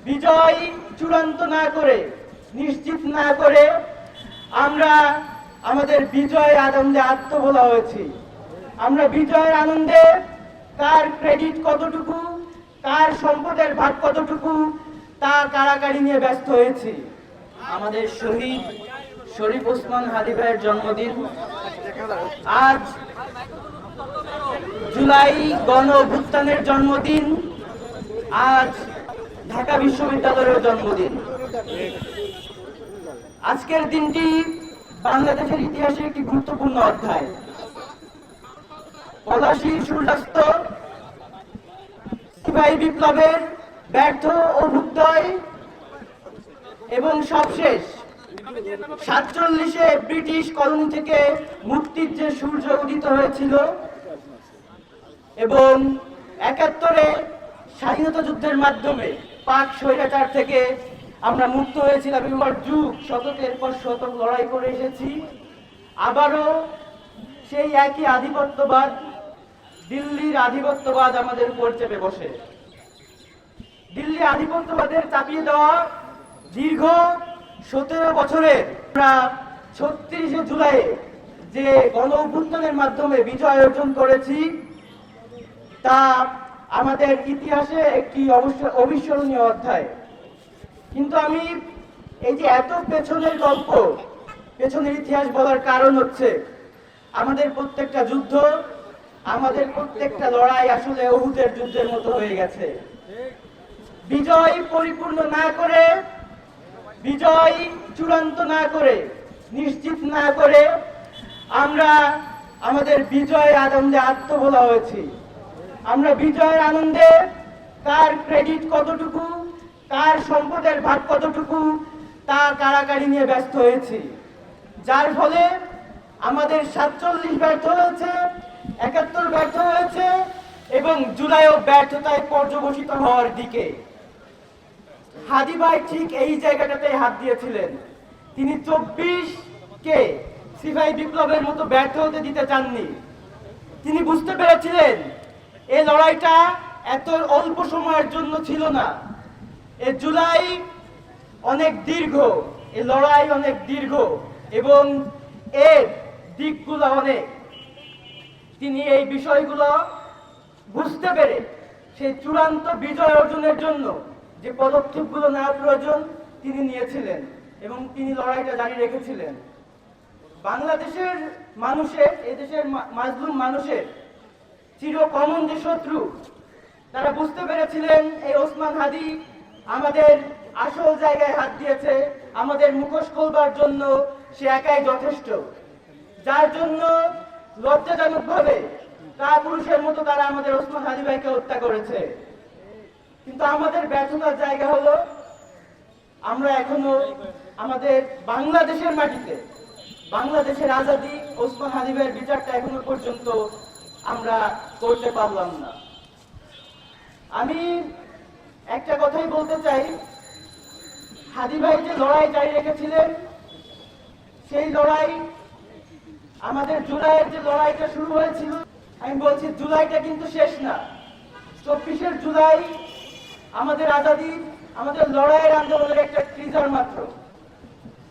বিজয় চূড়ান্ত না করে, নিশ্চিত না করে আমরা আমাদের বিজয় আনন্দে আত্মভোলা হয়েছি। আমরা বিজয়ের আনন্দে কার ক্রেডিট কতটুকু, কার সম্পদের ভাগ কতটুকু তা কাড়াকাড়ি নিয়ে ব্যস্ত হয়েছি। আমাদের শহীদ শরীফ ওসমান হাদী ভাইয়ের জন্মদিন আজ, জুলাই গণ অভ্যুত্থানের জন্মদিন আজ, ঢাকা বিশ্ববিদ্যালয়ের জন্মদিন। আজকের দিনটি বাংলাদেশের ইতিহাসে একটি গুরুত্বপূর্ণ অধ্যায়। পলাশীর সূর্যাস্ত, সিপাহী বিপ্লবের ব্যর্থ অভ্যুদয় এবং সবশেষ 47-এ ব্রিটিশ কলোনি থেকে মুক্তির যে সূর্য উদিত হয়েছিল এবং 71-এ স্বাধীনতা যুদ্ধের মাধ্যমে পাক স্বৈরাচার থেকে আমরা মুক্ত হয়েছিলাম। এবার যুগ শতকের পর শতক লড়াই করে এসেছি। আবারও সেই একই আধিপত্যবাদ, দিল্লির আধিপত্যবাদ আমাদের উপর চেপে বসে। দিল্লি আধিপত্যবাদের চাপিয়ে দেওয়া দীর্ঘ 17 বছরের আমরা 36শে জুলাই যে গণ অভ্যুত্থানের মাধ্যমে বিজয় অর্জন করেছি তা আমাদের ইতিহাসে একটি অবিস্মরণীয় অধ্যায়। কিন্তু আমি এই যে এত পেছনের গল্প, পেছনের ইতিহাস বলার কারণ হচ্ছে আমাদের প্রত্যেকটা যুদ্ধ, আমাদের প্রত্যেকটা লড়াই আসলে উহুদের যুদ্ধের মতো হয়ে গেছে। বিজয় পরিপূর্ণ না করে, বিজয় চূড়ান্ত না করে, নিশ্চিত না করে আমরা আমাদের বিজয়ের আনন্দে আত্মভোলা হয়েছি। আমরা বিজয়ের আনন্দে কার ক্রেডিট কতটুকু, কার সম্পদের ভাগ কতটুকু তা কাড়াকাড়ি নিয়ে ব্যস্ত হয়েছি। যার ফলে আমাদের 47 ব্যর্থ হয়েছে, 71 ব্যর্থ হয়েছে এবং জুলাইও ব্যর্থতায় পর্যবসিত হওয়ার দিকে। হাদী ভাই ঠিক এই জায়গাটাতে হাত দিয়েছিলেন। তিনি 24-কে সিপাহী বিপ্লবের মতো ব্যর্থ হতে দিতে চাননি। তিনি বুঝতে পেরেছিলেন এই লড়াইটা এত অল্প সময়ের জন্য ছিল না। এই জুলাই অনেক দীর্ঘ, এই লড়াই অনেক দীর্ঘ এবং এর দিকগুলো অনেক। তিনি এই বিষয়গুলো বুঝতে পেরে সেই চূড়ান্ত বিজয় অর্জনের জন্য যে পদক্ষেপগুলো নেওয়া প্রয়োজন তিনি নিয়েছিলেন এবং তিনি লড়াইটা জারি রেখেছিলেন। বাংলাদেশের মানুষের, এই দেশের মাজলুম মানুষের চিরকমন যে শত্রু, তারা বুঝতে পেরেছিলেন এই ওসমান হাদী আমাদের আসল জায়গায় হাত দিয়েছে, আমাদের মুখোশ খোলবার জন্য সে একাই যথেষ্ট। যার জন্য লজ্জাজনকভাবে কাপুরুষের মতো তারা আমাদের ওসমান হাদী ভাইকে হত্যা করেছে। কিন্তু আমাদের ব্যর্থতার জায়গা হলো আমরা এখনো আমাদের বাংলাদেশের মাটিতে, বাংলাদেশের আজাদী, ওসমান হাদী ভাইয়ের বিচারটা এখনো পর্যন্ত আমরা করতে পারলাম না। আমি একটা কথাই বলতে চাই, হাদী ভাই যে লড়াই জারি রেখেছিলেন সেই লড়াই, আমাদের জুলাইয়ের যে লড়াইটা শুরু হয়েছিল, আমি বলছি জুলাইটা কিন্তু শেষ না। 24শে জুলাই আমাদের আজাদী, আমাদের লড়াইয়ের আন্দোলনের একটা ট্রিজার মাত্র।